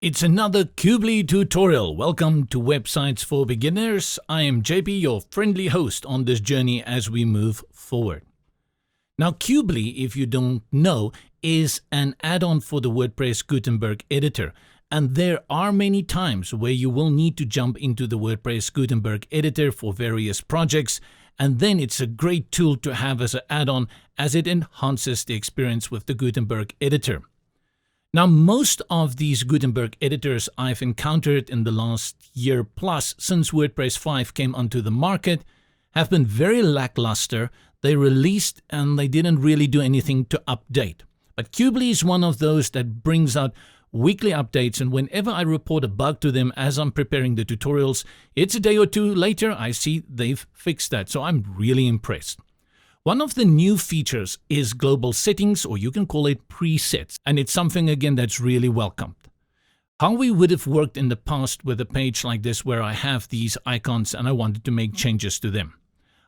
It's another Cubely tutorial. Welcome to Websites for Beginners. I am JP, your friendly host on this journey as we move forward. Now, Cubely, if you don't know, is an add-on for the WordPress Gutenberg editor. And there are many times where you will need to jump into the WordPress Gutenberg editor for various projects. And then it's a great tool to have as an add-on as it enhances the experience with the Gutenberg editor. Now, most of these Gutenberg editors I've encountered in the last year plus since WordPress 5 came onto the market have been very lackluster. They released and they didn't really do anything to update. But Cubely is one of those that brings out weekly updates, and whenever I report a bug to them as I'm preparing the tutorials, it's a day or two later I see they've fixed that. So I'm really impressed. One of the new features is global settings, or you can call it presets, and it's something again that's really welcomed. How we would have worked in the past with a page like this where I have these icons and I wanted to make changes to them.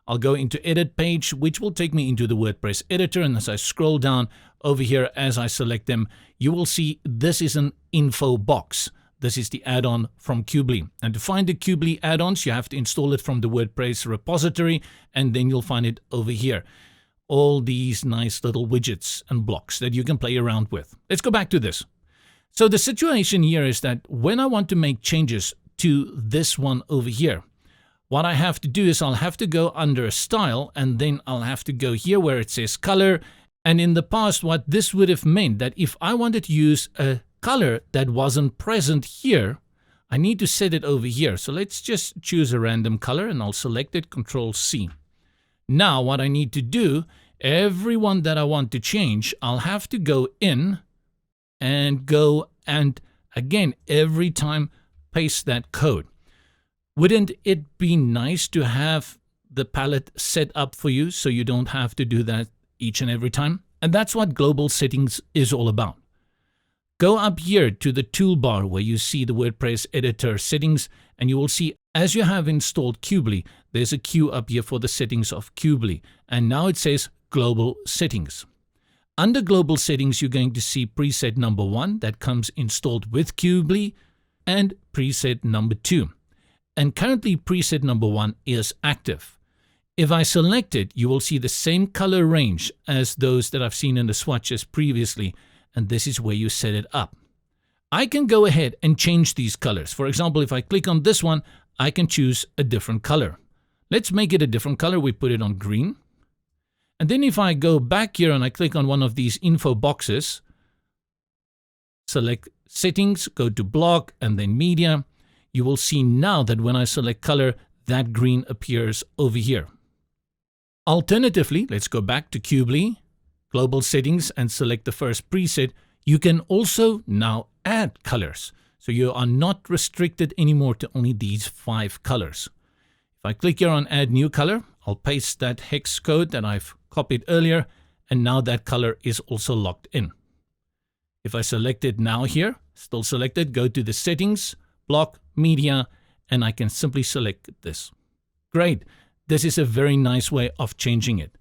I'll go into edit page, which will take me into the WordPress editor, and as I scroll down over here as I select them, you will see this is an info box. This is the add-on from Cubely. And to find the Cubely add-ons, you have to install it from the WordPress repository, and then you'll find it over here. All these nice little widgets and blocks that you can play around with. Let's go back to this. So the situation here is that when I want to make changes to this one over here, what I have to do is I'll have to go under Style, and then I'll have to go here where it says Color. And in the past, what this would have meant that if I wanted to use a color that wasn't present here, I need to set it over here. So let's just choose a random color and I'll select it, Control C. Now what I need to do, every one that I want to change, I'll have to go in and go and again, every time paste that code. Wouldn't it be nice to have the palette set up for you so you don't have to do that each and every time? And that's what global settings is all about. Go up here to the toolbar where you see the WordPress editor settings, and you will see as you have installed Cubely, there's a queue up here for the settings of Cubely. And now it says global settings. Under global settings, you're going to see preset number 1 that comes installed with Cubely and preset number 2. And currently preset number 1 is active. If I select it, you will see the same color range as those that I've seen in the swatches previously. And this is where you set it up. I can go ahead and change these colors. For example, if I click on this one, I can choose a different color. Let's make it a different color. We put it on green. And then if I go back here and I click on one of these info boxes, select settings, go to block and then media, you will see now that when I select color, that green appears over here. Alternatively, let's go back to Cubely, global settings, and select the first preset. You can also now add colors. So you are not restricted anymore to only these 5 colors. If I click here on add new color, I'll paste that hex code that I've copied earlier, and now that color is also locked in. If I select it now here, still selected, go to the settings, block, media, and I can simply select this. Great. This is a very nice way of changing it.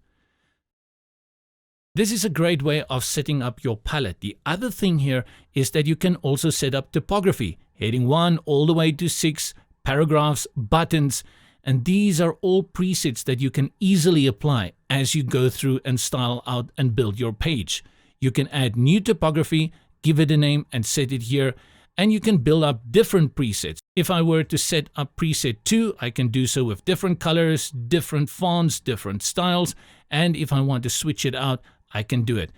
This is a great way of setting up your palette. The other thing here is that you can also set up typography, heading 1 all the way to 6, paragraphs, buttons, and these are all presets that you can easily apply as you go through and style out and build your page. You can add new typography, give it a name and set it here, and you can build up different presets. If I were to set up preset 2, I can do so with different colors, different fonts, different styles, and if I want to switch it out, I can do it.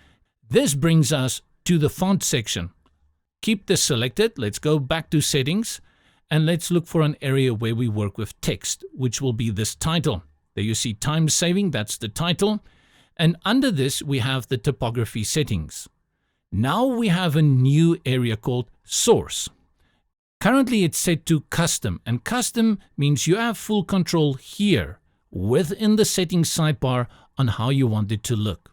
This brings us to the font section. Keep this selected. Let's go back to settings and let's look for an area where we work with text, which will be this title. There you see time saving, that's the title. And under this, we have the typography settings. Now we have a new area called source. Currently it's set to custom, and custom means you have full control here within the settings sidebar on how you want it to look.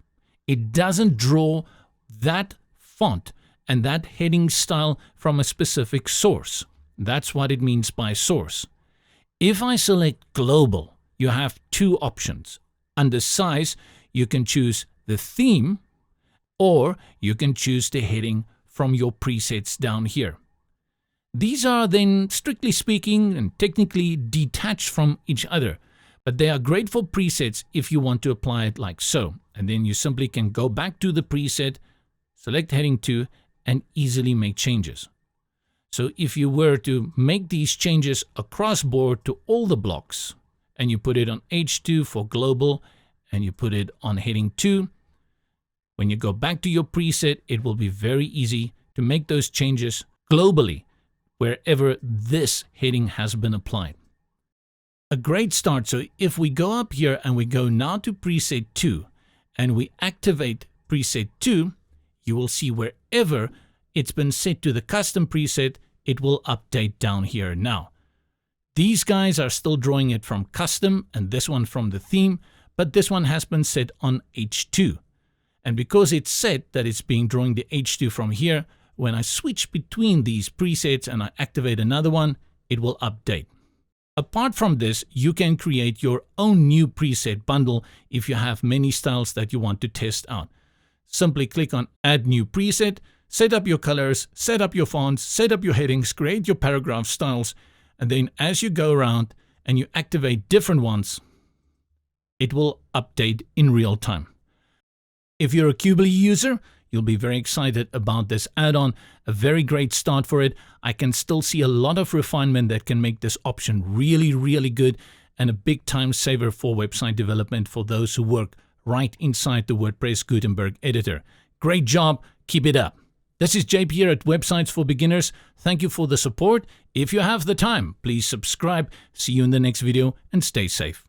It doesn't draw that font and that heading style from a specific source. That's what it means by source. If I select global, you have 2 options. Under size, you can choose the theme, or you can choose the heading from your presets down here. These are then, strictly speaking and technically, detached from each other, but they are great for presets if you want to apply it like so. And then you simply can go back to the preset, select heading 2, and easily make changes. So if you were to make these changes across board to all the blocks, and you put it on H2 for global, and you put it on heading 2, when you go back to your preset, it will be very easy to make those changes globally, wherever this heading has been applied. A great start. So if we go up here and we go now to preset 2, and we activate preset 2, you will see wherever it's been set to the custom preset, it will update down here now. These guys are still drawing it from custom and this one from the theme, but this one has been set on H2. And because it's set that it's being drawing the H2 from here, when I switch between these presets and I activate another one, it will update. Apart from this, you can create your own new preset bundle if you have many styles that you want to test out. Simply click on Add New Preset, set up your colors, set up your fonts, set up your headings, create your paragraph styles, and then as you go around and you activate different ones, it will update in real time. If you're a Qubely user, you'll be very excited about this add-on, a very great start for it. I can still see a lot of refinement that can make this option really, really good and a big time saver for website development for those who work right inside the WordPress Gutenberg editor. Great job, keep it up. This is JP here at Websites for Beginners. Thank you for the support. If you have the time, please subscribe. See you in the next video and stay safe.